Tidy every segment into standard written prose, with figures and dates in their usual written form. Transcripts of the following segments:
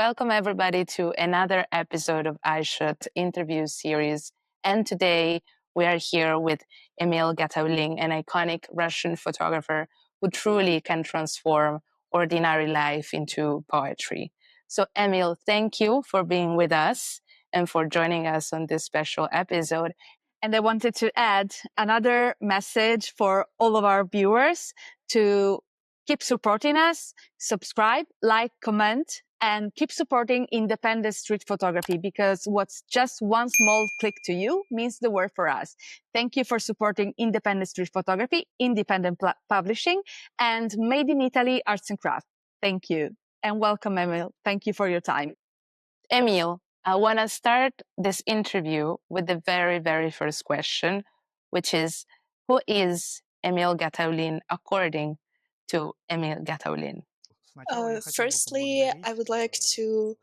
welcome everybody to another episode of Eyeshot interview series. And today we are here with Emil Gataullin, an iconic Russian photographer who truly can transform ordinary life into poetry. So Emil, thank you for being with us and for joining us on this special episode. And I wanted to add another message for all of our viewers to keep supporting us, subscribe, like, comment, and keep supporting independent street photography, because what's just one small click to you means the world for us. Thank you for supporting independent street photography, independent publishing, and Made in Italy Arts and Crafts. Thank you. And welcome, Emil. Thank you for your time. Emil, I want to start this interview with the very, very first question, which is, who is Emil Gataullin according to Emil Gataullin? Firstly, I would like to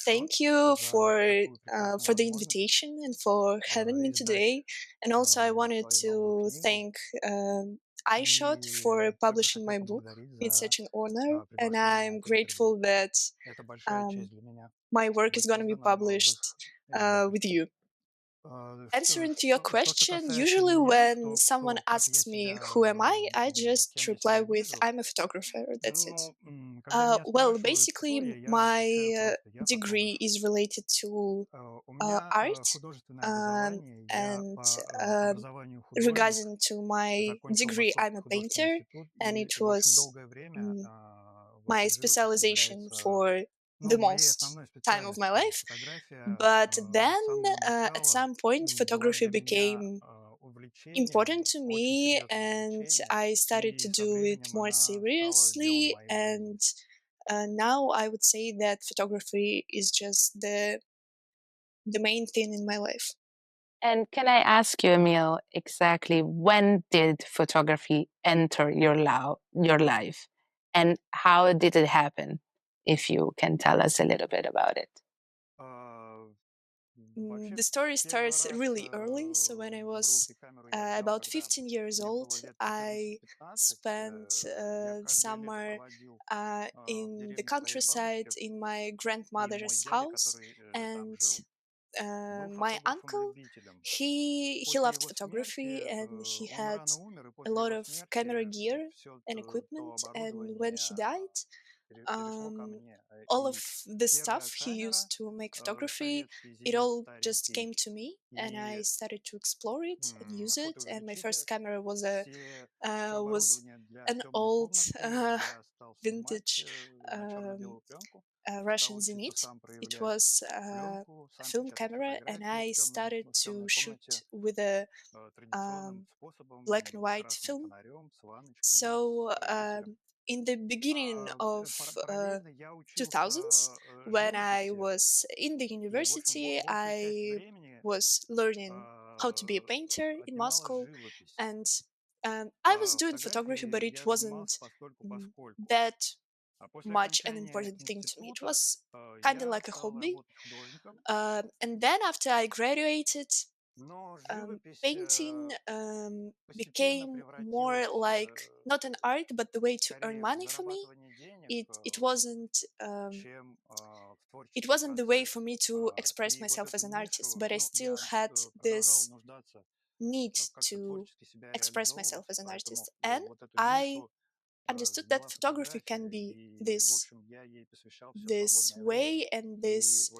thank you for the invitation and for having me today. And also, I wanted to thank Eyeshot for publishing my book. It's such an honor, and I'm grateful that my work is going to be published with you. Answering to your question, usually when someone asks me who am I just reply with I'm a photographer. That's it. Well, basically, my degree is related to art, and regarding to my degree, I'm a painter, and it was my specialization for the most time of my life. But then at some point, photography became important to me, and I started to do it more seriously. And now I would say that photography is just the main thing in my life. And can I ask you, Emil, exactly when did photography enter your life? And how did it happen? If you can tell us a little bit about it. The story starts really early. So when I was about 15 years old, I spent summer in the countryside in my grandmother's house, and my uncle, he loved photography, and he had a lot of camera gear and equipment. And when he died, all of the stuff he used to make photography, it all just came to me, and I started to explore it and use it. And my first camera was an old vintage Russian Zenit. It was a film camera, and I started to shoot with a black and white film. So in the beginning of 2000s, when I was in the university, I was learning how to be a painter in Moscow, and I was doing photography, but it wasn't that much an important thing to me. It was kind of like a hobby. And then after I graduated, painting became more like not an art, but the way to earn money for me. It wasn't the way for me to express myself as an artist, but I still had this need to express myself as an artist, and I understood that photography can be this way and this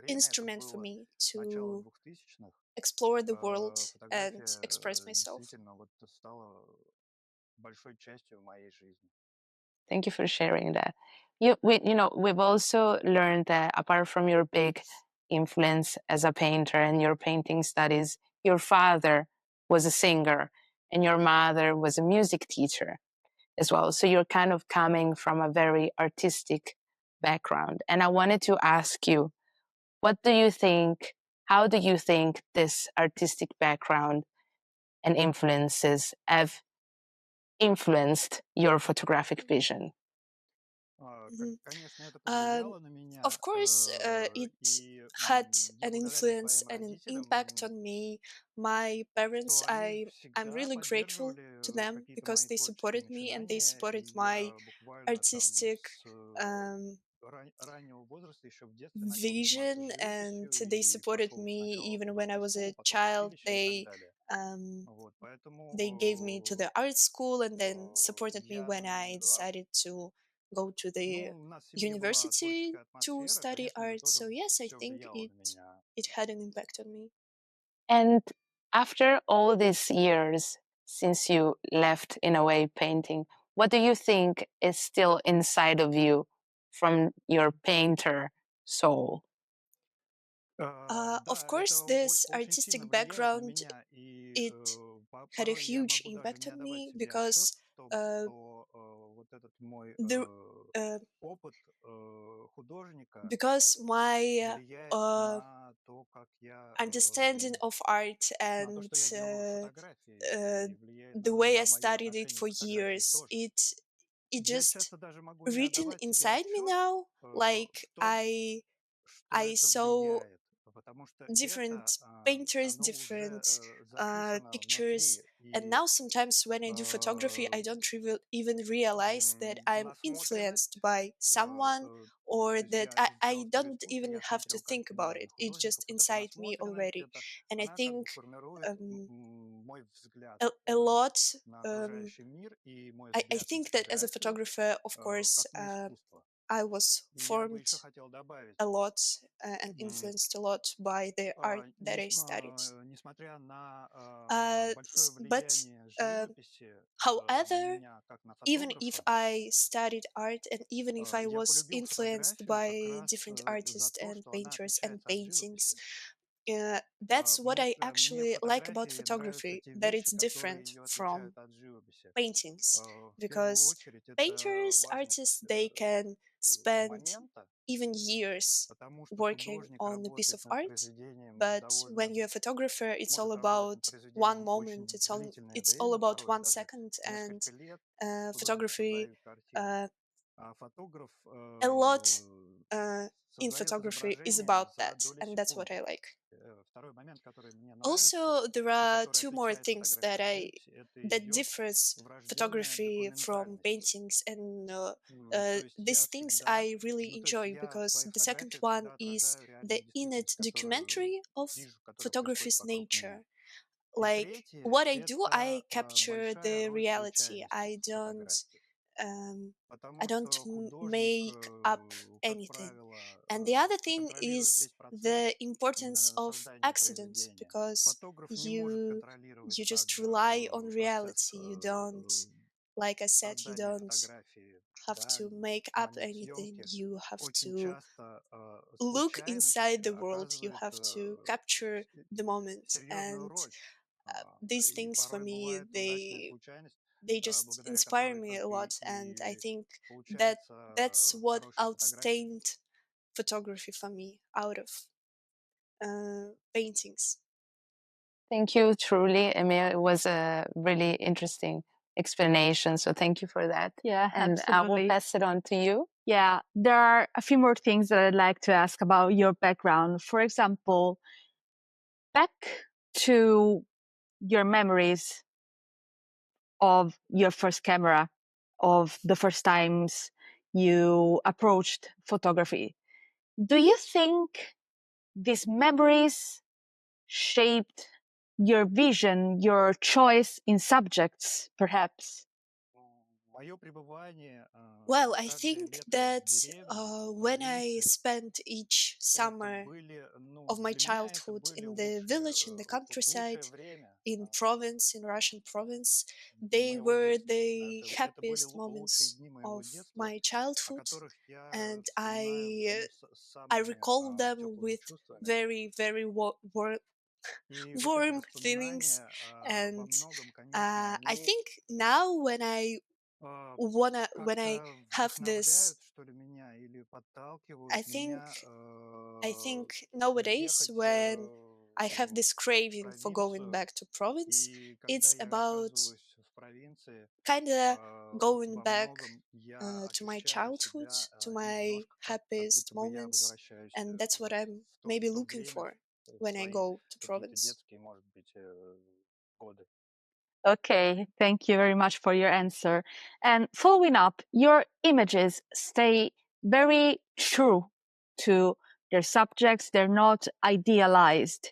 instrument for me to explore the world and express myself. Thank you for sharing that. We've also learned that apart from your big influence as a painter and your painting studies, your father was a singer and your mother was a music teacher as well. So you're kind of coming from a very artistic background. And I wanted to ask you, how do you think this artistic background and influences have influenced your photographic vision? Mhm. Um, of course, it had an influence and an impact on me. My parents, I'm really grateful to them because they supported me and they supported my artistic um, vision, and they supported me even when I was a child. Um, they gave me to the art school and then supported me when I decided to go to the university to study art. So yes, I think it had an impact on me. And after all these years since you left, in a way, painting, what do you think is still inside of you from your painter soul? Of course, this artistic background, it had a huge impact on me because uh, the uh, because my understanding of art and uh, the way I studied it for years, it just written inside me now. Like I saw different painters, different pictures. And now sometimes when I do photography, I don't even realize that I'm influenced by someone or that I don't even have to think about it. It's just inside me already. And I think um, a lot, um, I think that as a photographer, of course, I was formed a lot and influenced a lot by the art that I studied. But however, even if I studied art and even if I was influenced by different artists and painters and paintings, that's what I actually like about photography, that it's different from paintings, because painters, artists, they can spend even years working on a piece of art. But when you're a photographer, it's all about one moment. It's all about 1 second, and photography, uh, a lot uh, in photography is about that, and that's what I like. Also, there are two more things that differs photography from paintings, and these things I really enjoy, because the second one is the innate documentary of photography's nature. Like what I do, I capture the reality. Um, I don't make up anything. And the other thing is the importance of accident, because you you just rely on reality. You don't, like I said, you don't have to make up anything. You have to look inside the world. You have to capture the moment, and these things for me, they just inspire me a lot, and I think that that's what outstained photography for me out of paintings. Thank you, truly, Emil. It was a really interesting explanation. So thank you for that. Yeah, And I will absolutely. pass it on to you. Yeah, there are a few more things that I'd like to ask about your background. For example, back to your memories of your first camera, of the first times you approached photography. Do you think these memories shaped your vision, your choice in subjects, perhaps? Well, I think that when I spent each summer of my childhood in the village, in the countryside, in province, in Russian province, they were the happiest moments of my childhood, and I recall them with very, very warm feelings. And I think now when I have this, I think I think nowadays when I have this craving for going back to province, it's about kind of going back to my childhood, to my happiest moments, and that's what I'm maybe looking for when I go to province. Okay, thank you very much for your answer. And following up, your images stay very true to their subjects, they're not idealized.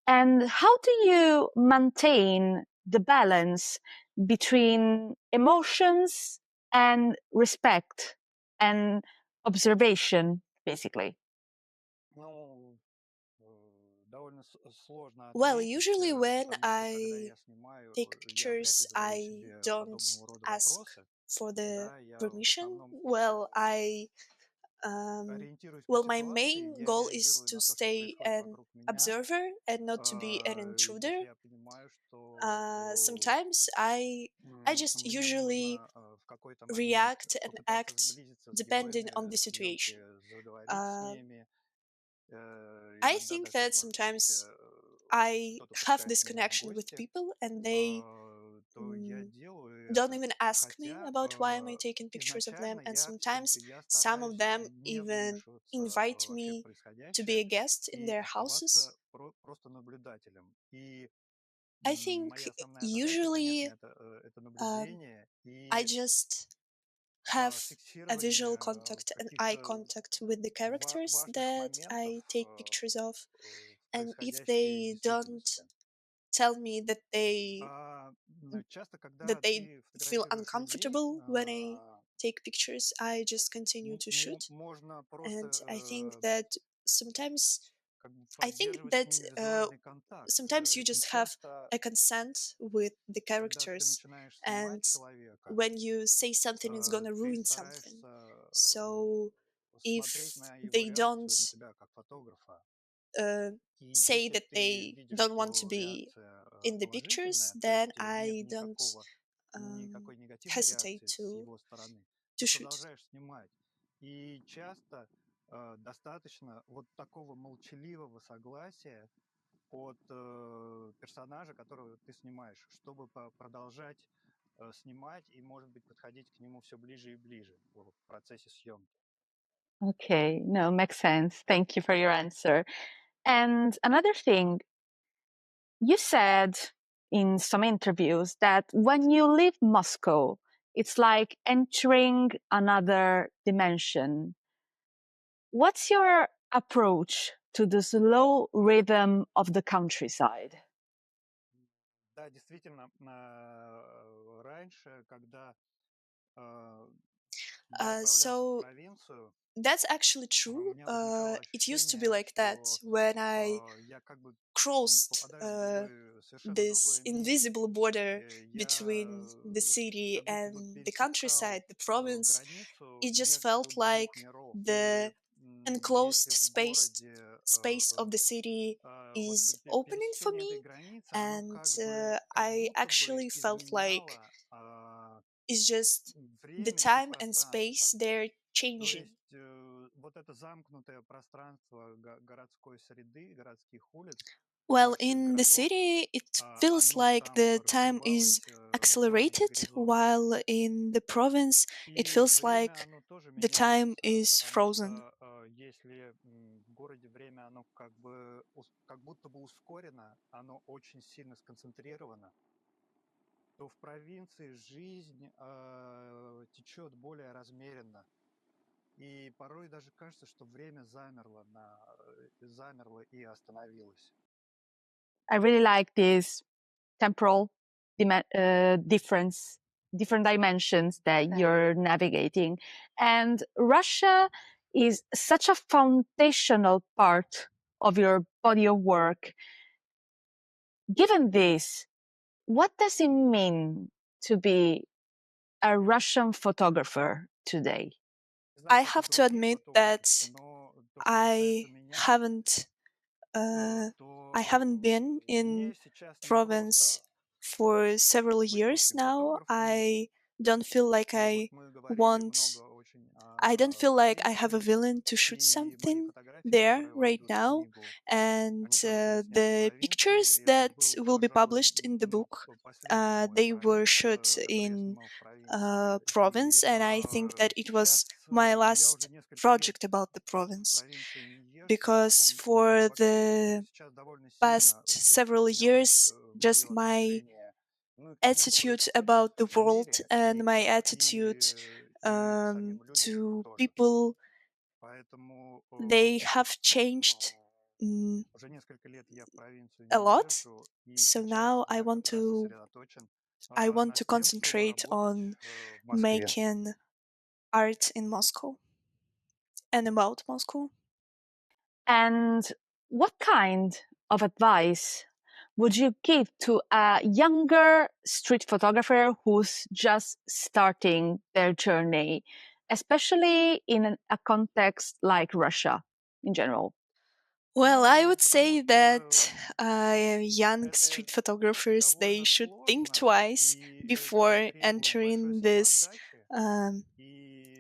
And how do you maintain the balance between emotions and respect and observation, basically? Well, usually when I take pictures, I don't ask for the permission. Well, my main goal is to stay an observer and not to be an intruder. Sometimes I just usually react and act depending on the situation. Uh, I think that sometimes I have this connection with people and they don't even ask me about why am I taking pictures of them, and sometimes some of them even invite me to be a guest in their houses. I think usually um, I just have a visual contact and eye contact with the characters that I take pictures of, and if they don't tell me that they feel uncomfortable when I take pictures, I just continue to shoot. And I think that sometimes, I think that sometimes you just have a consent with the characters, and when you say something, it's gonna ruin something. So if they don't uh, say that they don't want to be in the pictures, then I don't hesitate to shoot. Okay, no, makes sense. Thank you for your answer. And another thing, you said in some interviews that when you leave Moscow, it's like entering another dimension. What's your approach to the slow rhythm of the countryside? So that's actually true. It used to be like that when I crossed this invisible border between the city and the countryside, the province. It just felt like the enclosed space of the city is opening for me, and I actually felt like it's just the time and space they're changing. Well, in the city, it feels like the time is accelerated, while in the province, it feels like the time is frozen. I really like this temporal difference, different dimensions that you're navigating. And Russia is such a foundational part of your body of work. Given this, what does it mean to be a Russian photographer today? I have to admit that I haven't uh, I haven't been in province for several years now. I don't feel like I want I don't feel like I have a villain to shoot something there right now. And the pictures that will be published in the book, they were shot in province, and I think that it was my last project about the province, because for the past several years, just my attitude about the world and my attitude to people, they have changed mm, a lot. So now I want to concentrate on making art in Moscow and about Moscow. And what kind of advice would you give to a younger street photographer who's just starting their journey, especially in a context like Russia in general? Well, I would say that young street photographers, they should think twice before entering um,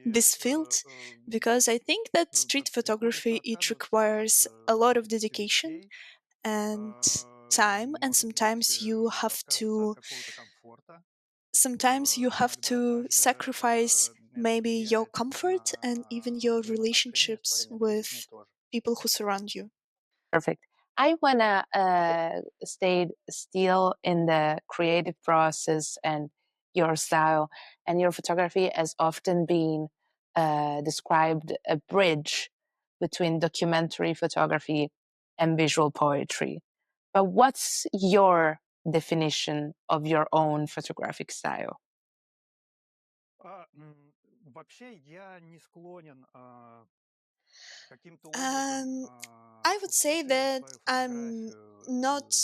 this field, because I think that street photography, it requires a lot of dedication and time, and sometimes you have to sacrifice maybe your comfort and even your relationships with people who surround you. Perfect. I want to stay still in the creative process and your style. And your photography has often been described a bridge between documentary photography and visual poetry. But what's your definition of your own photographic style? Um, I would say that I'm not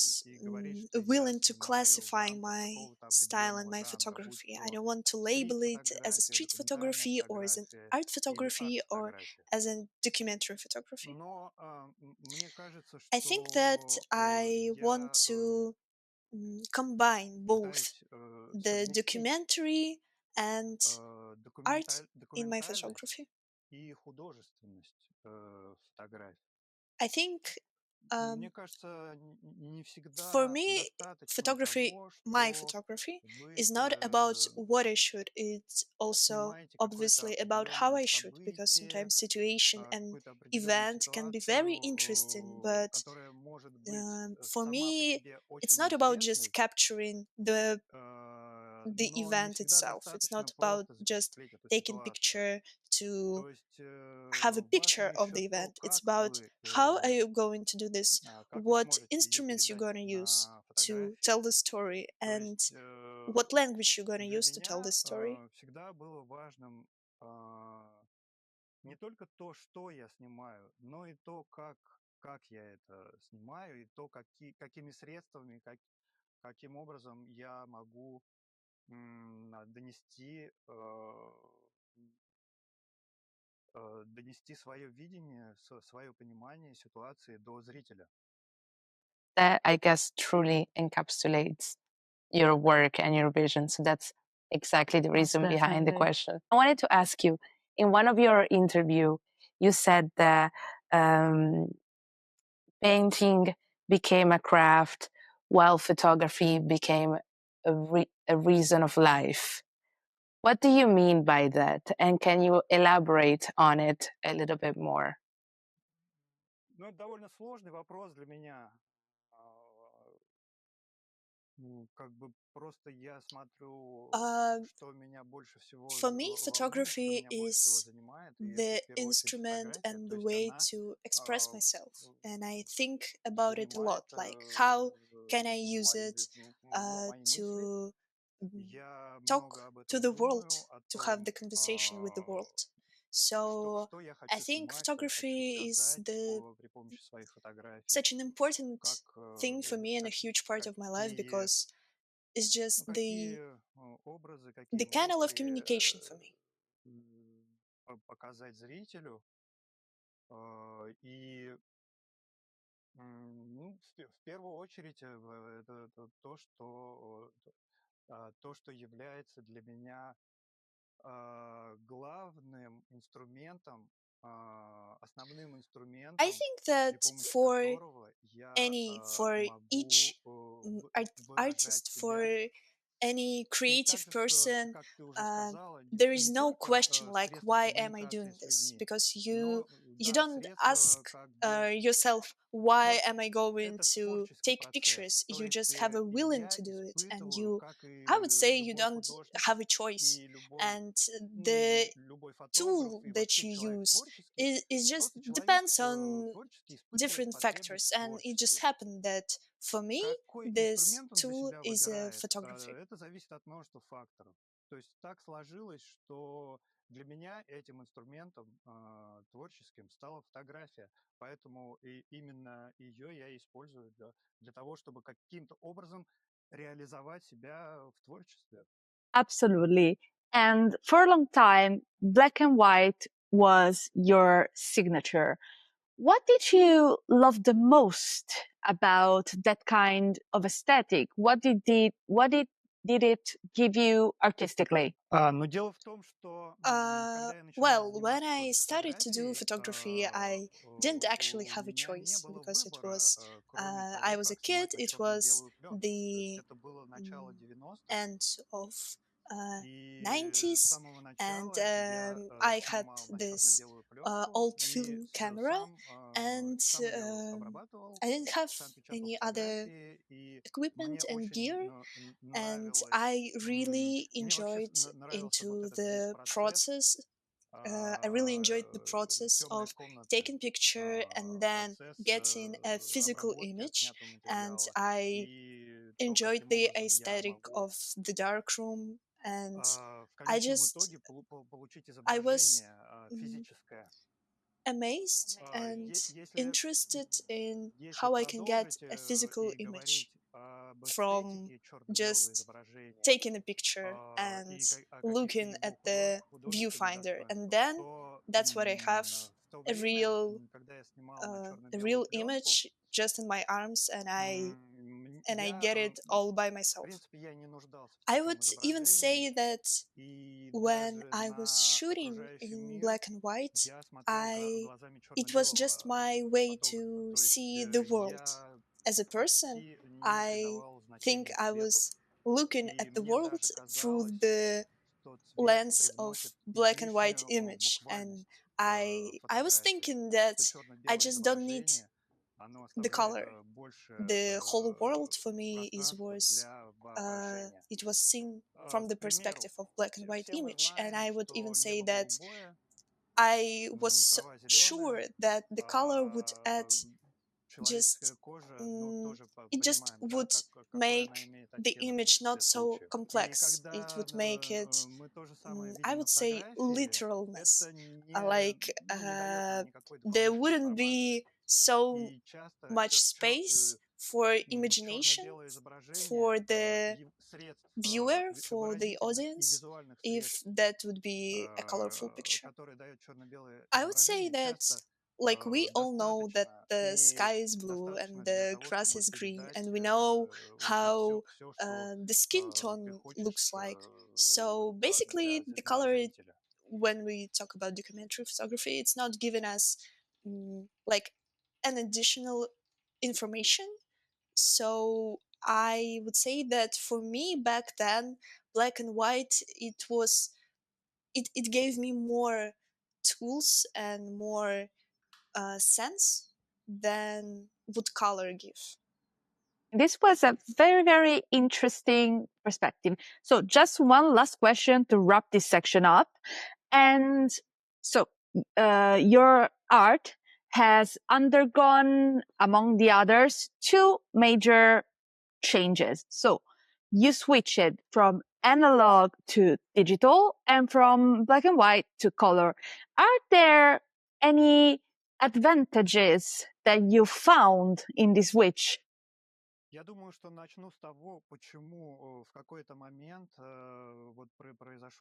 willing to classify my style and my photography. I don't want to label it as a street photography or as an art photography or as a documentary photography. I think that I want to combine both the documentary and art in my photography. I think um, for me, my photography, is not about what I shoot. It's also obviously about how I shoot, because sometimes situation and event can be very interesting. But for me, it's not about just capturing the event itself. It's not about just taking picture to have a picture of the event. It's about how are you going to do this, what instruments you're going to use to tell the story, and what language you're going to use to tell the story. That, I guess, truly encapsulates your work and your vision. So that's exactly the reason behind the question. I wanted to ask you, in one of your interview, you said that painting became a craft while photography became a reason of life. What do you mean by that? And can you elaborate on it a little bit more? Uh, for me, photography is the instrument and the way to express myself. And I think about it a lot, like how can I use it to mm, talk to the world, to have the conversation with the world. So I think photography is the such an important thing for me and a huge part of my life, because it's just the channel of communication for me. I think that for each artist, for any creative person, uh, there is no question like why am I doing this, because you don't ask yourself why am I going to take pictures. You just have a willing to do it, and I would say you don't have a choice. And the tool that you use is just depends on different factors, and it just happened that for me this tool is a photography. Absolutely. And for a long time, black and white was your signature. What did you love the most about that kind of aesthetic? Did it give you artistically? Well, when I started to do photography, I didn't actually have a choice, because it was I was a kid. It was the end of uh, 90s, and I had this old film camera, and I didn't have any other equipment and gear, and I really enjoyed into the process. I really enjoyed the process of taking picture and then getting a physical image, and I enjoyed the aesthetic of the dark room, and I just I was mm, amazed and interested in how I can get a physical image from just taking a picture and looking at the viewfinder, and then that's what I have, a real image just in my arms, and I get it all by myself. I would even say that when I was shooting in black and white, I it was just my way to see the world. As a person, I think I was looking at the world through the lens of black and white image, and I was thinking that I just don't need the color. The whole world for me is was it was seen from the perspective of black and white image, and I would even say that I was sure that the color would add just mm, it just would make the image not so complex. It would make it, I would say, literalness. There wouldn't be so much space for imagination for the viewer, for the audience, if that would be a colorful picture. I would say that, like, we all know that the sky is blue and the grass is green, and we know how the skin tone looks like. So basically, the color, when we talk about documentary photography, it's not giving us like an additional information. So I would say that for me back then, black and white, it gave me more tools and more sense than would color give. This was a very, very interesting perspective. So, just one last question to wrap this section up. And so, your art has undergone, among the others, two major changes. So, you switch it from analog to digital and from black and white to color. Are there any advantages that you found in this switch?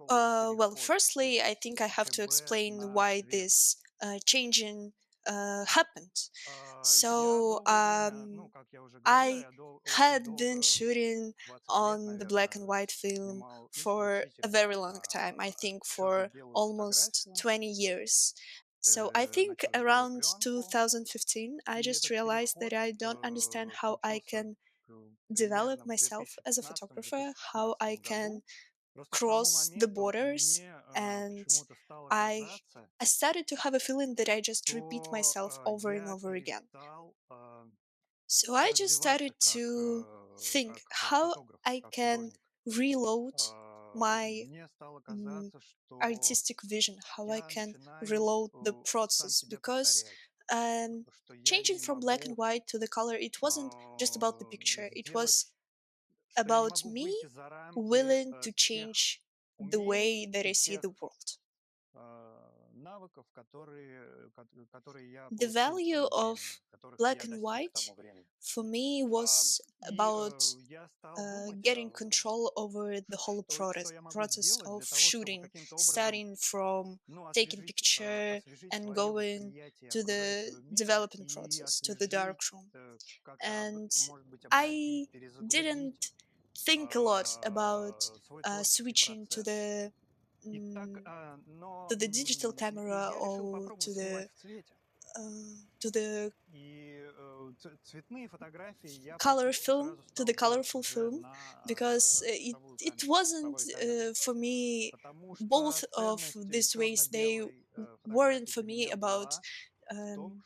Well, firstly, I think I have to explain why this changing happened. So I had been shooting on the black and white film for a very long time. I think for almost 20 years. So I think around 2015, I just realized that I don't understand how I can develop myself as a photographer, how I can cross the borders, and I I started to have a feeling that I just repeat myself over and over again. So I just started to think how I can reload my mm, artistic vision, how I can reload the process, because um, changing from black and white to the color, it wasn't just about the picture, it was about me willing to change the way that I see the world. The value of black and white for me was about getting control over the whole process of shooting, starting from taking picture and going to the developing process, to the darkroom. And I didn't think a lot about switching mm, to the digital camera or to the color film, to the colorful film, because it wasn't for me. Both of these ways, they weren't for me um,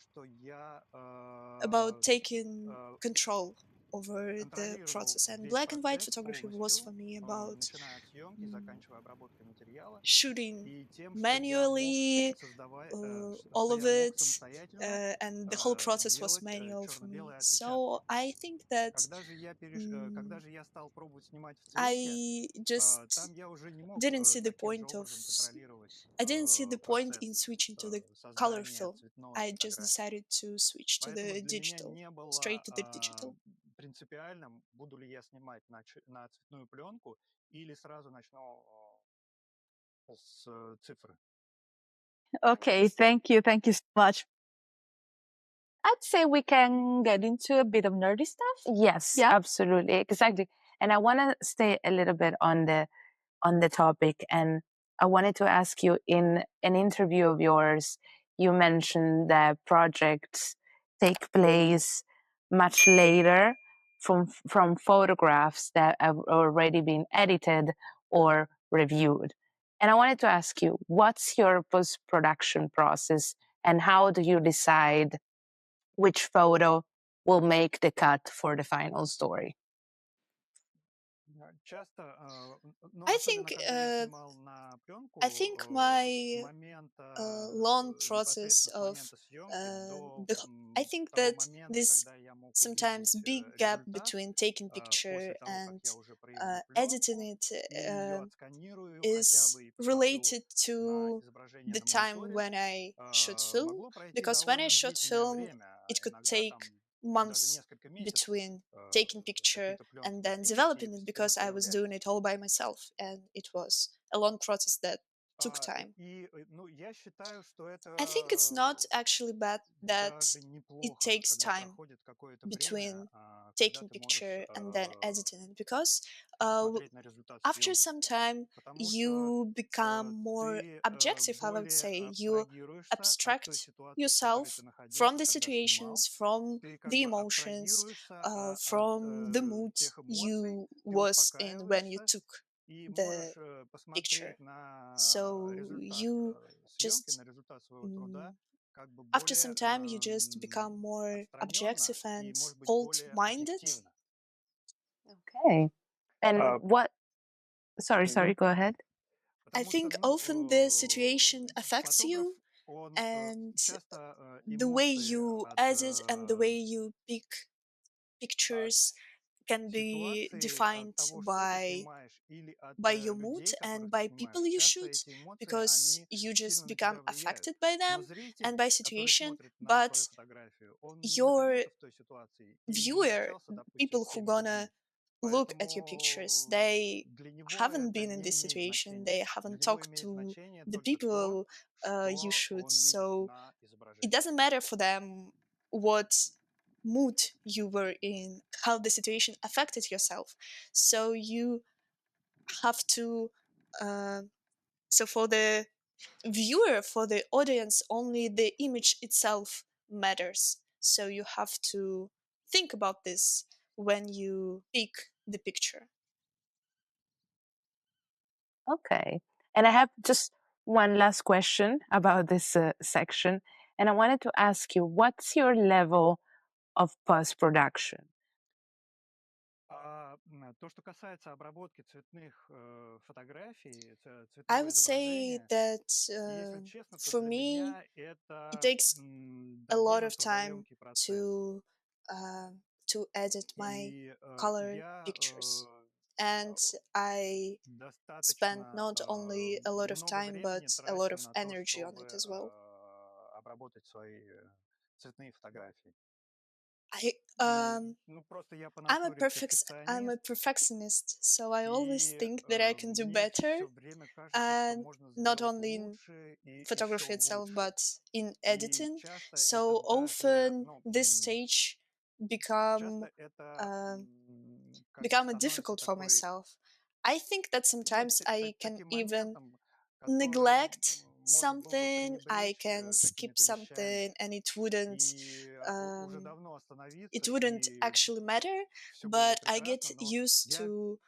about taking control over the process. And black and white photography was for me about mm, shooting manually, all of it, and the whole process was manual for me. So I think that mm, I just didn't see the point of I didn't see the point in switching to the color film. I just decided to switch to the digital, straight to the digital. Okay, thank you. Thank you so much. I'd say we can get into a bit of nerdy stuff. Yes, Yeah. absolutely, exactly. And I want to stay a little bit on the topic, and I wanted to ask you, in an interview of yours, you mentioned that projects take place much later from photographs that have already been edited or reviewed. And I wanted to ask you, what's your post-production process, and how do you decide which photo will make the cut for the final story? I think I think my long process of I think that this sometimes big gap between taking picture and editing it is related to the time when I shoot film, because when I shot film, it could take months between taking picture and then developing it, because I was doing it all by myself, and it was a long process that took time. I think it's not actually bad that it takes time between taking picture and then editing it, because uh, after some time you become more objective, I would say. You abstract yourself from the situations, from the emotions, from the mood you was in when you took the picture. So you just mm, after some time you just become more objective and cold-minded. Okay. And what? Sorry, go ahead. I think often the situation affects you, and the way you edit and the way you pick pictures can be defined by your mood and by people you shoot, because you just become affected by them and by situation. But your viewer, people who gonna look at your pictures, they haven't been in this situation, they haven't talked to the people you shoot. So it doesn't matter for them what mood you were in, how the situation affected yourself. So you have to so for the viewer, for the audience, only the image itself matters. So you have to think about this when you pick the picture. Okay. And I have just one last question about this section. And I wanted to ask you, what's your level of post production? I would say that for me, it takes a lot of time to uh, to edit my color pictures, and I spend not only a lot of time but a lot of energy on it as well. I I'm a perfectionist, so I always think that I can do better, and not only in photography itself but in editing. So often this stage become become a difficult for myself. I think that sometimes I can even neglect something, I can skip something, and um, it wouldn't actually matter. But I get used to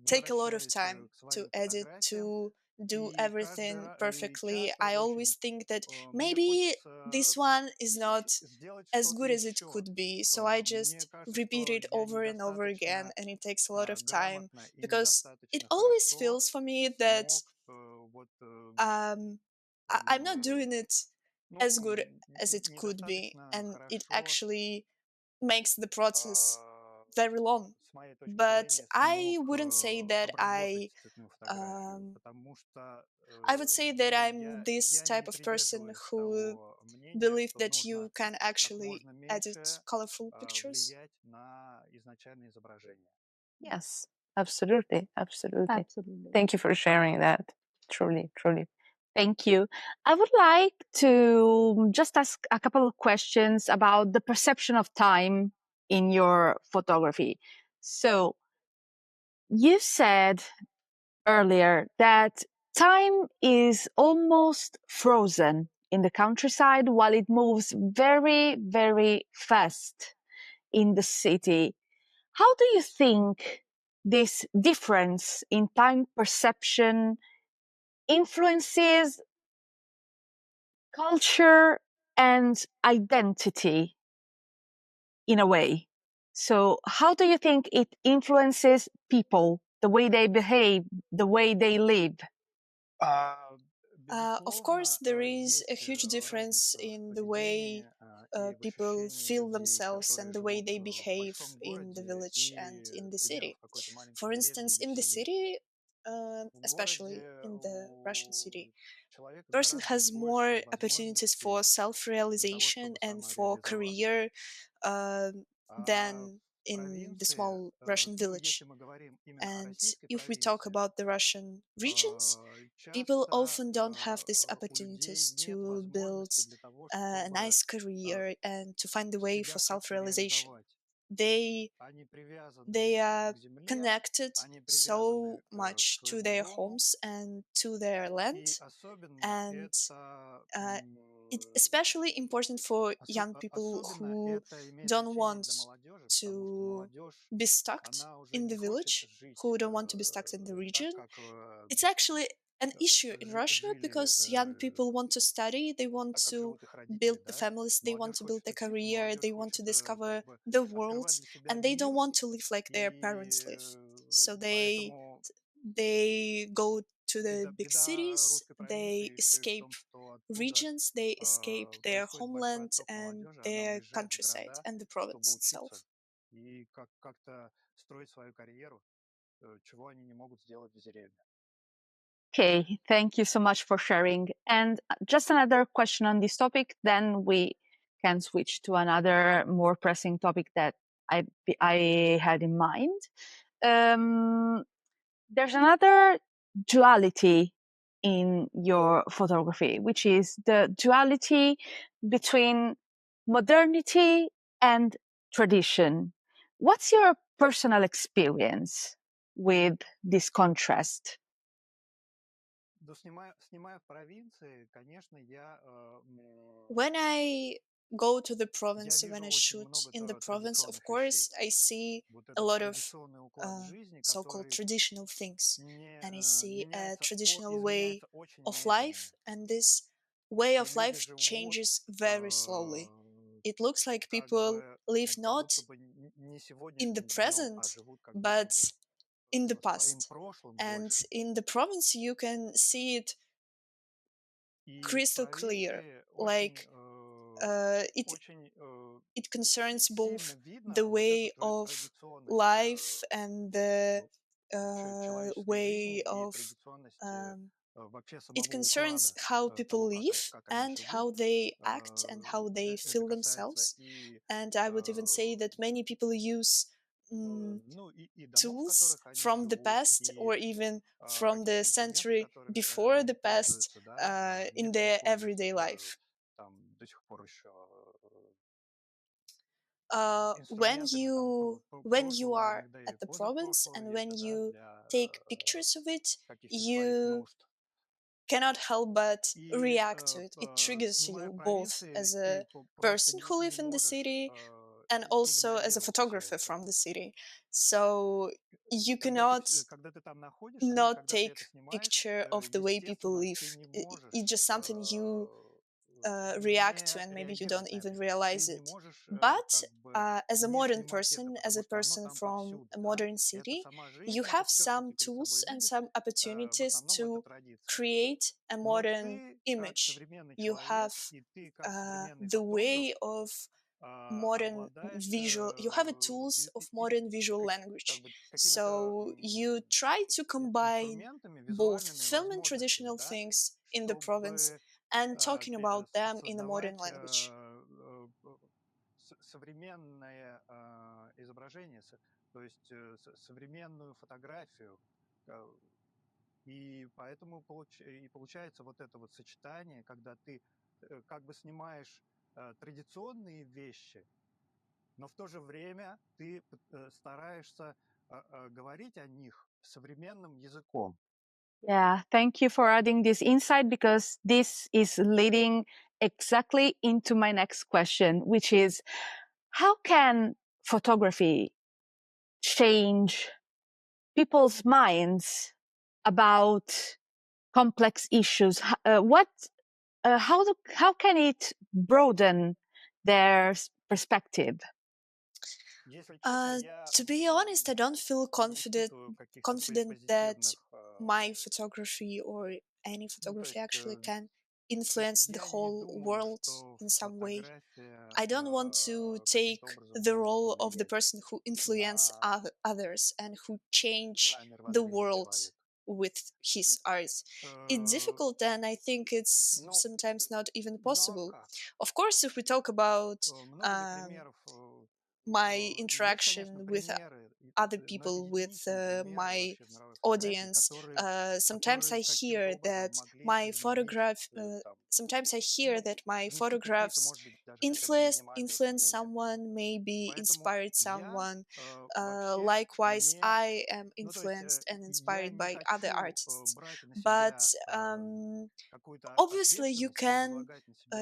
take a lot of time to edit, to do everything perfectly. I always think that maybe this one is not as good as it could be. So I just repeat it over and over again, and it takes a lot of time because it always feels for me that I'm not doing it as good as it could be, and it actually makes the process very long. But I wouldn't say that um, I would say that I'm this type of person who believe that you can actually edit colorful pictures. Yes, absolutely. Absolutely. Absolutely. Thank you for sharing that. Truly, truly. Thank you. I would like to just ask a couple of questions about the perception of time in your photography. So, you said earlier that time is almost frozen in the countryside while it moves very, very fast in the city. How do you think this difference in time perception influences culture and identity in a way? So, how do you think it influences people, the way they behave, the way they live? Of course, there is a huge difference in the way people feel themselves and the way they behave in the village and in the city. For instance, in the city, especially in the Russian city, person has more opportunities for self-realization and for career than in the small Russian village. And if we talk about the Russian regions, people often don't have these opportunities to build a nice career and to find a way for self-realization. They they are connected so much to their homes and to their land, and it's especially important for young people who don't want to be stuck in the village, who don't want to be stuck in the region. It's actually an issue in Russia because young people want to study, they want to build the families, they want to build a career, they want to discover the world, and they don't want to live like their parents live. So they go to the big cities, they escape regions, they escape their homeland and their countryside and the province itself. Okay, thank you so much for sharing. And just another question on this topic, then we can switch to another more pressing topic that I had in mind. There's another duality in your photography, which is the duality between modernity and tradition. What's your personal experience with this contrast? When I go to the province, when I shoot in the province, of course, I see a lot of so-called traditional things, and I see a traditional way of life, and this way of life changes very slowly. It looks like people live not in the present, but in the past. And in the province, you can see it crystal clear. Like it concerns both the way of life and the way of it concerns how people live and how they act and how they feel themselves. And I would even say that many people use tools from the past or even from the century before the past in their everyday life. When you are at the province and when you take pictures of it, you cannot help but react to it. It triggers you both as a person who lives in the city and also as a photographer from the city. So you cannot not take picture of the way people live. It's just something you react to and maybe you don't even realize it. But as a modern person, as a person from a modern city, you have some tools and some opportunities to create a modern image. You have the way of modern visual, you have the tools of modern visual language. So you try to combine both film and traditional things in the province and talking about them in a modern language. Но в то же время ты стараешься говорить о них современным языком. Yeah, thank you for adding this insight because this is leading exactly into my next question, which is how can photography change people's minds about complex issues? How can it broaden their perspective? To be honest, I don't feel confident that my photography or any photography actually can influence the whole world in some way. I don't want to take the role of the person who influence others and who change the world with his art. It's difficult and I think it's sometimes not even possible. Of course, if we talk about my interaction with other people, with my audience. Sometimes I hear that my photograph. Sometimes I hear that my photographs influence someone, maybe inspired someone. Likewise, I am influenced and inspired by other artists. But obviously, you can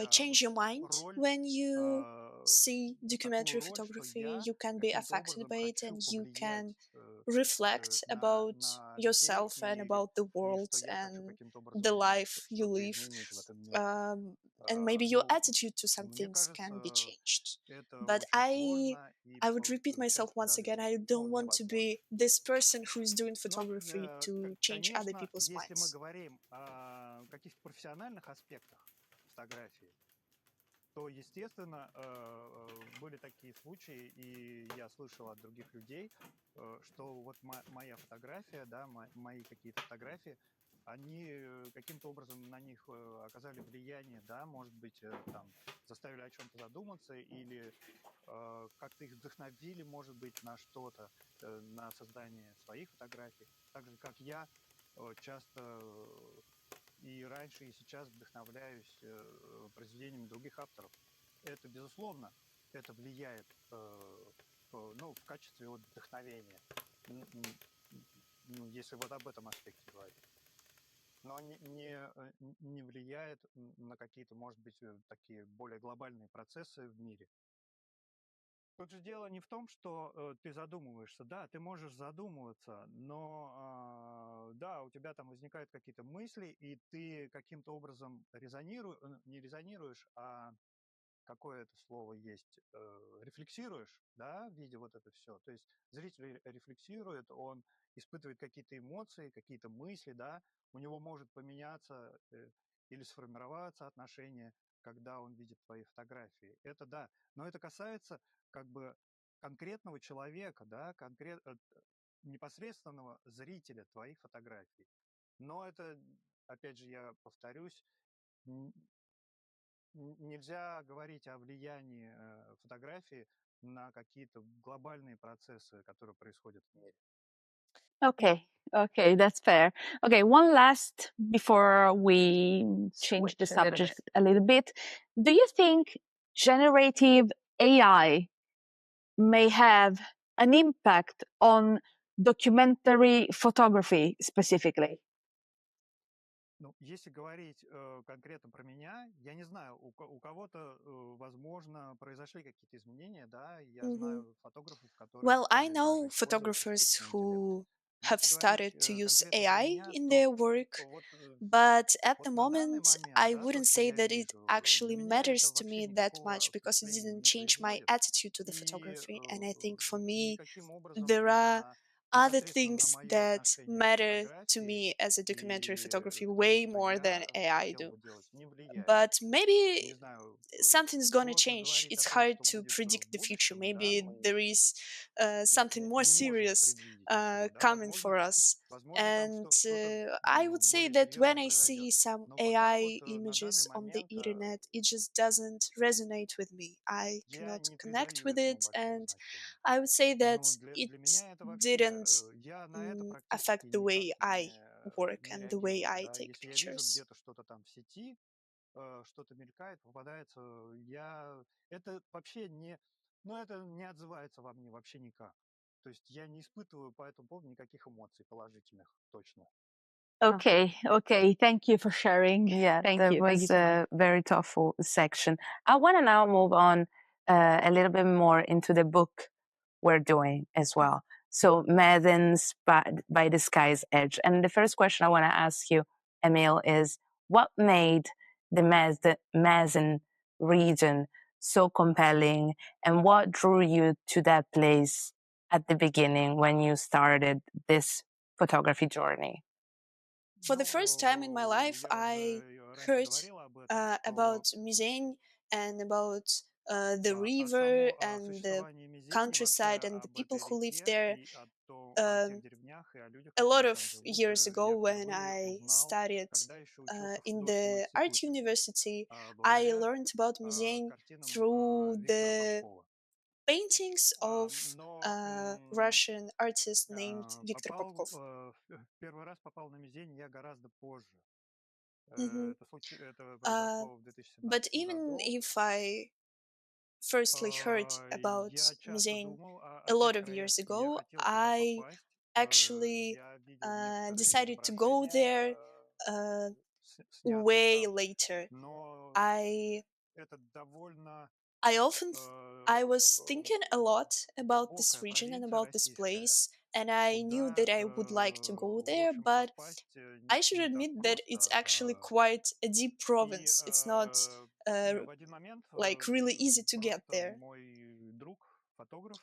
change your mind when you see documentary photography. You can be affected by it and you can reflect about yourself and about the world and the life you live. Um, and maybe your attitude to some things can be changed. But I would repeat myself once again, I don't want to be this person who is doing photography to change other people's Если мы minds. говорим о каких-то профессиональных аспектах фотографии, то, естественно, были такие случаи, и я слышал от других людей, что вот моя фотография, да, мои какие-то фотографии, они каким-то образом на них оказали влияние, да, может быть, там, заставили о чем-то задуматься или как-то их вдохновили, может быть, на что-то, на создание своих фотографий. Так же, как я часто и раньше, и сейчас вдохновляюсь произведениями других авторов. Это, безусловно, это влияет, ну, в качестве вот вдохновения, если вот об этом аспекте говорить. Но не влияет на какие-то, может быть, такие более глобальные процессы в мире. Тут же дело не в том, что ты задумываешься. Да, ты можешь задумываться, но да, у тебя там возникают какие-то мысли, и ты каким-то образом не резонируешь, а какое это слово есть, рефлексируешь, да, видя вот это все. То есть зритель рефлексирует, он испытывает какие-то эмоции, какие-то мысли, да, у него может поменяться или сформироваться отношение, когда он видит твои фотографии. Это да, но это касается как бы конкретного человека, да, непосредственного зрителя твоих фотографий. Но это, опять же, я повторюсь, нельзя говорить о влиянии фотографии на какие-то глобальные процессы, которые происходят в мире. Okay, okay, that's fair. Okay, one last before we change the subject a little bit. Do you think generative AI may have an impact on documentary photography specifically? Ну, если говорить конкретно про меня, я не знаю, у кого-то, возможно, произошли какие-то изменения, да, я знаю фотографов, которые Well, I стали даже know использовать photographers искусственный интеллект. who have Если говорить started to use конкретно про AI меня, in то their work, вот, but at the вот на данный moment, момент, I да, то, wouldn't что say я that it вижу, для actually меня это matters to вообще me that никакого much because it впечаtlения didn't не change my производит attitude to the и photography. And I think for me, никаким there образом are other непосредственно на things мое that отношение к matter to фотографии me as a documentary и photography к тому, way что more than я AI хотел do. бы делать, не влияет. But maybe Не знаю, something's gonna сложно change. говорить о It's том, hard что to будет в predict the future. будущем, да, Maybe мы there is something more не можем serious предвидеть ничего, да, coming for us. возможно, там And что-то I would say более that when серьезное I произойдет. see some Но пока вот AI на данный images on the момент internet, it just doesn't resonate with me. I я cannot не connect придаю with этому it, большого and значения. I would say that Ну, it для меня это вообще, didn't я на это практически affect the никак way I work не and the way реагирую, I да. take Если я вижу pictures. где-то что-то там в сети, что-то мелькает, попадается, это вообще не, ну, это не отзывается во мне вообще никак. То есть я не испытываю по этому поводу никаких эмоций положительных, точно. Okay, okay. Thank you for sharing. Yeah, Thank that you. Thank was you so much. a very thoughtful section. I want to now move on a little bit more into the book we're doing as well. So, Mezen's by the Sky's Edge. And the first question I want to ask you, Emil, is what made the Mezen region so compelling, and what drew you to that place at the beginning when you started this photography journey? For the first time in my life, Я I уже раньше heard говорил об этом, about что Mezen and about the о river самом and the существовании Мизени, вообще countryside and the об people этой who live реке there и о тех um, деревнях и о людях, a lot которые of там живут, years ago я when впервые I узнал, studied когда еще учился в in художественном the art институте, university. I благодаря learned about Mezen картинам through Виктора the Попкова. paintings of Но Russian artist named Viktor попал, Popkov. в первый раз попал на Мизень я гораздо позже. Mhm. Это произошло в But 2017 even году. if I firstly heard about Я часто Mezen думал a о lot тех of краях, years и я ago, хотел туда I попасть. actually Я видел некоторые decided to go изображения, there uh, снятые way там, later. но I это довольно I often I was thinking a lot about this глубокая region and провинция about this российская, place, and I knew куда, that I would like to go в there, общем, but попасть I should не так admit that it's просто. actually quite a deep И province. It's not в один момент like really easy to get просто there. мой друг, фотограф,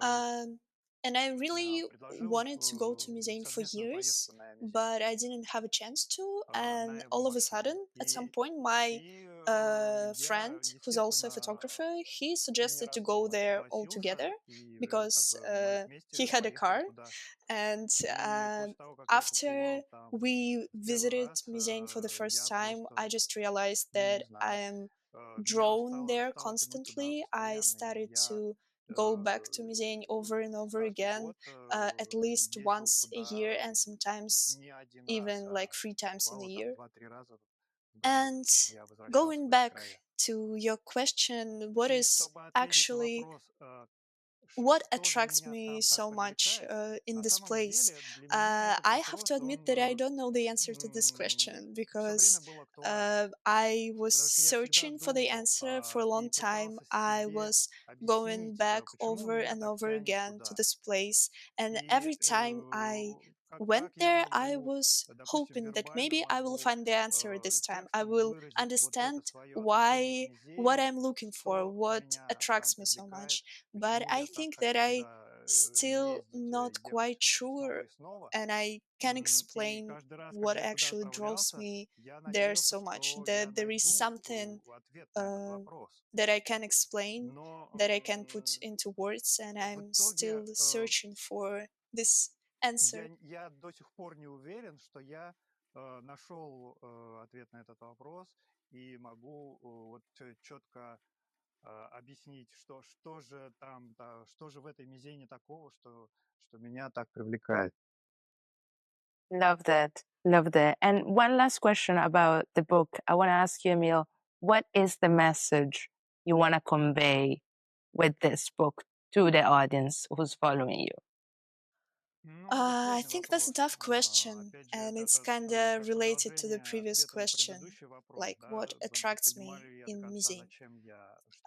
Um, and I really предложил wanted to go to Mezen for совместную years, поездку на Mezen, but I didn't have a chance to. на And его all of a машине. sudden, at some point, my Я, friend, who's also a естественно, photographer, he не suggested to go раздумывая there all together согласился, и как because бы мы he вместе had a поехали car. туда. And И после того, как я after побывал там we в первый visited раз, Mezen for the first я time, I просто, just realized не that I знаю, am меня drawn there стало тянуть туда constantly. I постоянно, и started я to go back to Mezen over and over again, at least once a year, and sometimes even like 3 times in a year. And going back to your question, what is actually what attracts me so much in this place? I have to admit that I don't know the answer to this question, because I was searching for the answer for a long time. I was going back over and over again to this place, and every time I went there, I was hoping that maybe I will find the answer this time. I will understand why, what I'm looking for, what attracts me so much. But I think that I still not quite sure, and I can explain what actually draws me there so much. That there is something uh, that I can explain, that I can put into words, and I'm still searching for this answer. Я до сих пор не уверен, что я нашел ответ на этот вопрос и могу вот четко объяснить, что же там, да, что же в этой мизене такого, что меня так привлекает. Love that. Love that. And one last question about the book. I want to ask you, Emil, what is the message you want to convey with this book to the audience who's following you? I think that's a tough question, and it's kind of related to the previous question, like what attracts me in Mezen.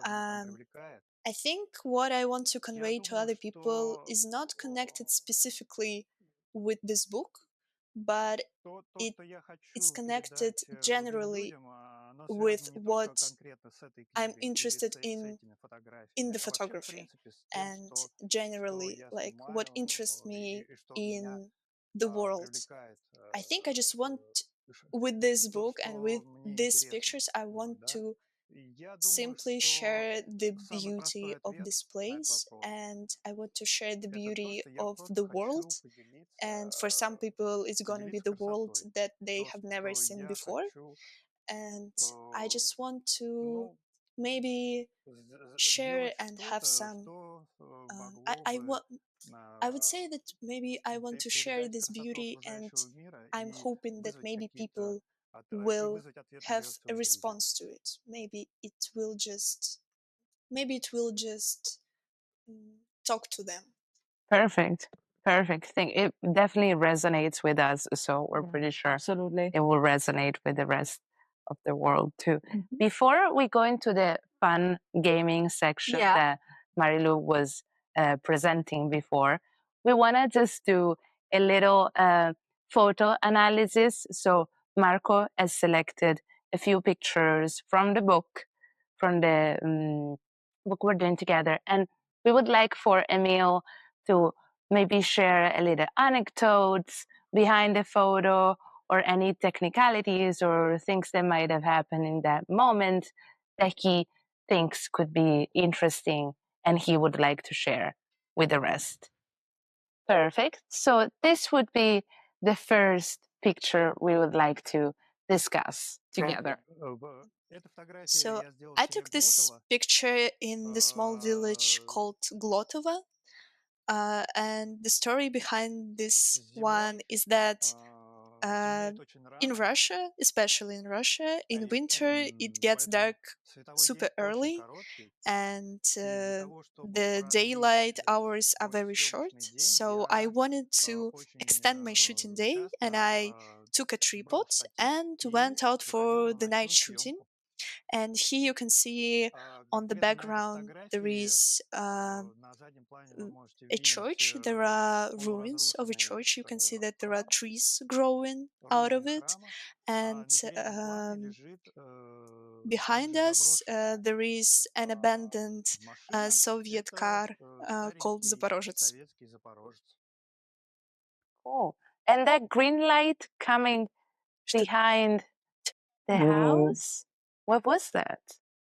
I think what I want to convey to other people is not connected specifically with this book, but it's connected generally with what I'm interested in the photography, and generally like what interests me in the world. I think I just want, with this book and with these pictures, I want to simply share the beauty of this place, and I want to share the beauty of the world. And for some people it's going to be the world that they have never seen before, and I just want to maybe share and have some I would say that maybe I want to share this beauty, and I'm hoping that maybe people will have a response to it. Maybe it will just talk to them. Perfect. Perfect. Think it definitely resonates with us. So we're pretty sure Absolutely. it will resonate with the rest of the world too. Before we go into the fun gaming section that Marilu was presenting before, we want to just do a little photo analysis. So Marco has selected a few pictures from the book, from the book we're doing together. And we would like for Emil to maybe share a little anecdotes behind the photo, or any technicalities or things that might have happened in that moment that he thinks could be interesting and he would like to share with the rest. Perfect. So this would be the first picture we would like to discuss together. So I took this picture in the small village called Glotova. And the story behind this one is that in Russia, especially in Russia, in winter it gets dark super early, and the daylight hours are very short. So I wanted to extend my shooting day, and I took a tripod and went out for the night shooting. And here you can see on the background there is a church. There are ruins of a church. You can see that there are trees growing out of it, and behind us there is an abandoned Soviet car called Zaporozhets. Oh, and that green light coming behind the house, what was that?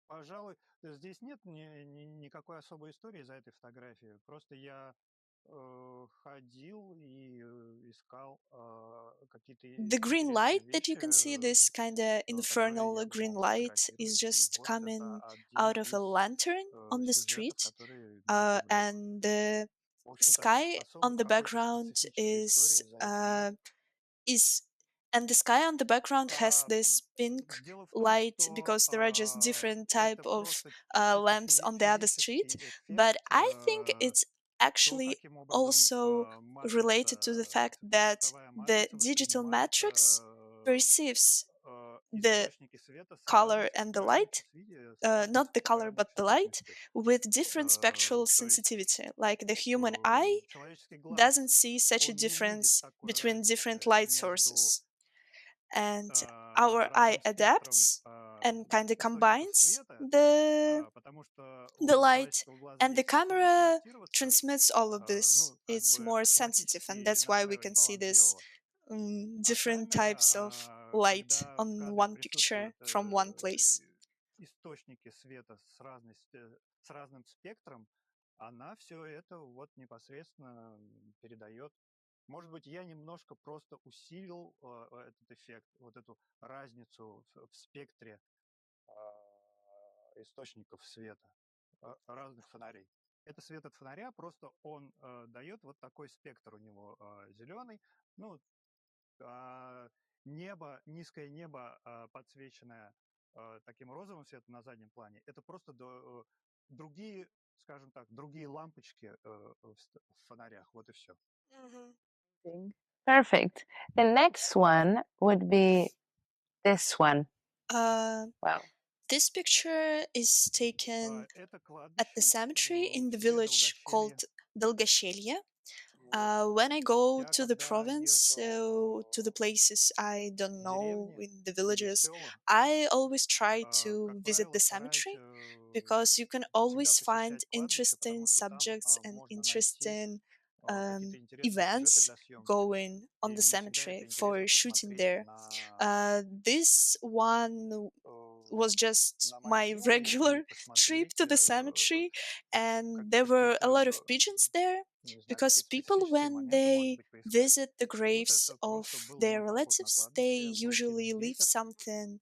Пожалуй, здесь нет никакой особой истории за этой фотографией. Просто я ходил и искал какие-то The green интересные light that you вещи, can see, this kind of infernal green light, is just coming out of a lantern on the street. and the sky on the background is and the sky on the background has this pink Дело в том, light что because there are just different type это of просто чисто lamps on the other street, физический but эффект, I think it's то, actually каким образом also related to the fact that цветовая the матрица digital воспринимает matrix perceives the источники света color and the light, not the с color разной but the light, частотностью. with different spectral То есть sensitivity. Like the human eye человеческий глаз, doesn't see such a он не видит difference такой between different разницы light между sources. And our eye разным спектром adapts and kind of источников combines света, потому что the у light, человеческого глаза and the есть способность camera адаптироваться, transmits all of this. ну, как It's бы more sensitive, and автоматически that's why we настраивать can see баланс this белого. А different types of камера, light когда в on кадре one picture присутствуют from one place. источники света с разным спектром, она все это вот непосредственно передает. Может быть, я немножко просто усилил этот эффект, вот эту разницу в спектре источников света разных фонарей. Это свет от фонаря, просто он дает вот такой спектр у него зеленый. Ну, небо, низкое небо, подсвеченное таким розовым светом на заднем плане, это просто другие, скажем так, другие лампочки в фонарях. Вот и все. Perfect. The next one would be this one. Wow. This picture is taken Это at кладбище the cemetery в in the селе village Долгощелье. called Dolgasheliya. When I go to the province, to the places I don't know, in the villages, I always try to visit the cemetery because you can always find interesting subjects and interesting events going on the cemetery for shooting there. This one was just my regular trip to the cemetery, and there were a lot of pigeons there because people, when they visit the graves of their relatives, they usually leave something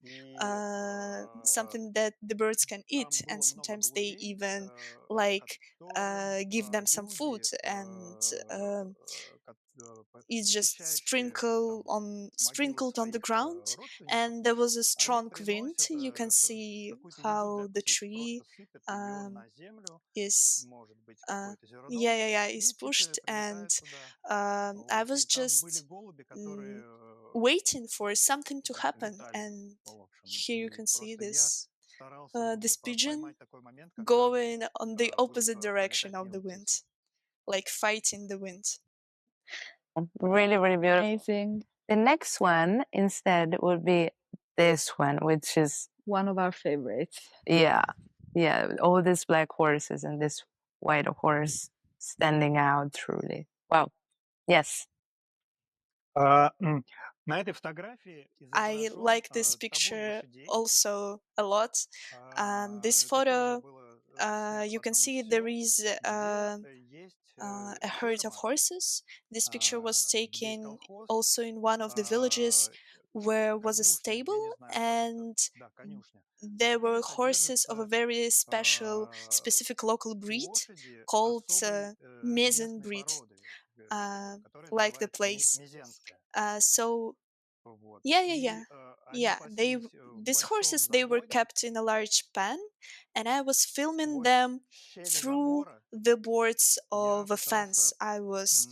something that the birds can eat, and sometimes they even like give them some food, and it's just sprinkled on the ground. And there was a strong wind. You can see how the tree is is pushed, and I was just waiting for something to happen, and here you can see this this pigeon going on the opposite direction of the wind, like fighting the wind. Really, really beautiful. Amazing. The next one instead would be this one, which is One of our favorites. yeah, all these black horses and this white horse standing out truly. Wow. Yes. На этой фотографии I like this picture also a lot. This photo, you can see there is a herd of horses. This picture was taken also in one of the villages where was a stable, and there were horses of a very special, specific local breed called Mezen breed, like the place. So these horses, they were kept in a large pen, and I was filming them through the boards of a fence. I was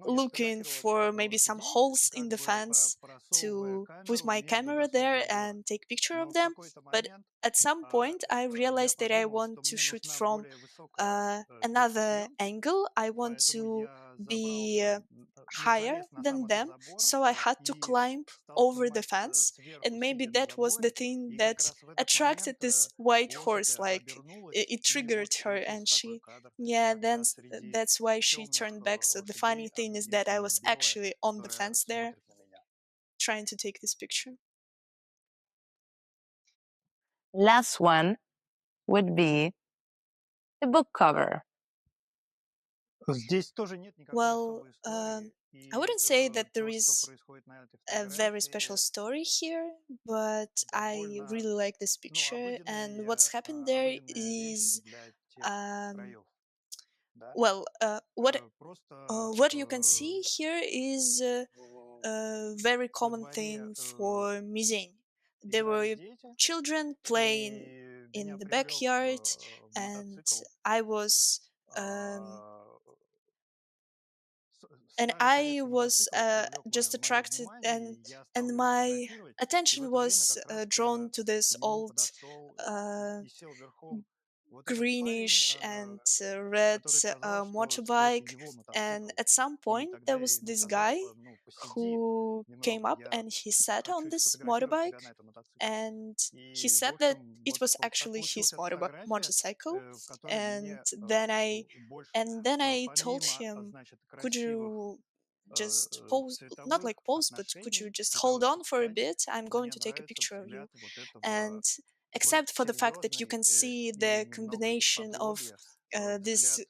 looking for maybe some holes in the fence to put my camera there and take picture of them. But at some point, I realized that I want to shoot from another angle. I want to be higher than them, so I had to climb over the fence, and maybe that was the thing that attracted this white horse, like it triggered her, and she then that's why she turned back. So the funny thing is that I was actually on the fence there trying to take this picture. Last one would be the book cover. Well, I wouldn't say that there is a very special story here, but I really like this picture, and what's happened there is Well, what you can see here is a very common thing for Mezen. There were children playing in the backyard, and I was just attracted, and my attention was drawn to this old greenish and red motorbike. And at some point there was this guy who came up and he sat on this motorbike, and he said that it was actually his motorcycle. And then I told him, could you just pose, not like pose, but could you just hold on for a bit, I'm going to take a picture of you. And except for the fact that you can see the combination of this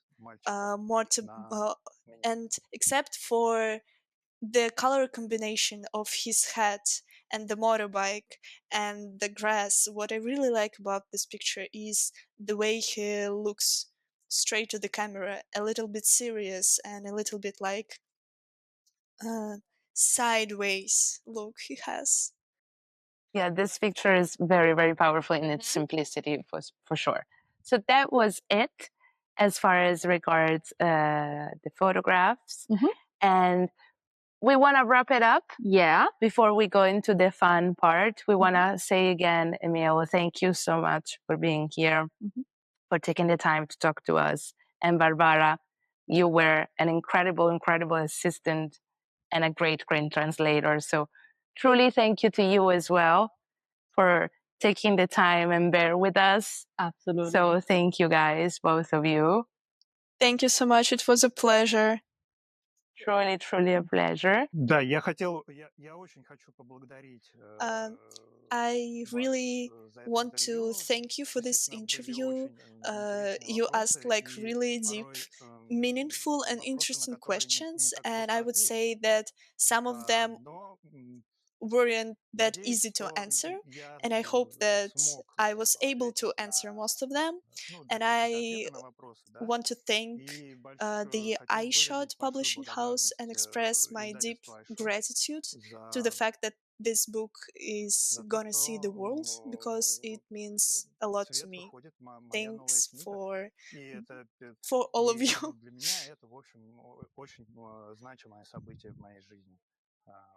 motor and except for the color combination of his hat and the motorbike and the grass, what I really like about this picture is the way he looks straight to the camera, a little bit serious and a little bit like sideways look he has. Yeah, this picture is very, very powerful in its simplicity, for sure. So that was it as far as regards the photographs. And we want to wrap it up. Yeah. Before we go into the fun part, we want to say again, Emil, thank you so much for being here, for taking the time to talk to us. And Barbara, you were an incredible, incredible assistant and a great, great translator. So truly thank you to you as well for taking the time and bear with us. Absolutely. So thank you guys, both of you. Thank you so much. It was a pleasure. Truly, truly a pleasure. Да, я очень хочу поблагодарить I really want to thank you for this interview. You asked like really deep, meaningful and interesting questions, and I would say that some of them weren't that easy to answer, and I hope that I was able to answer most of them. And I want to thank the Eyeshot publishing house and express my deep gratitude to the fact that this book is gonna see the world, because it means a lot to me. Thanks for all of you. Для меня это, в общем, очень значимое событие в моей жизни.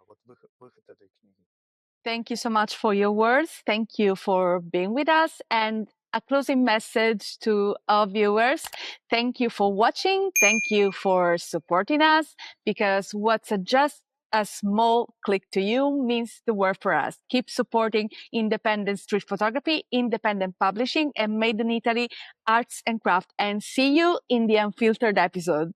Вот выход этой книги. Thank you so much for your words. Thank you for being with us. And a closing message to our viewers. Thank you for watching. Thank you for supporting us, because what's just a small click to you means the world for us. Keep supporting independent street photography, independent publishing, and Made in Italy arts and craft. And see you in the unfiltered episode.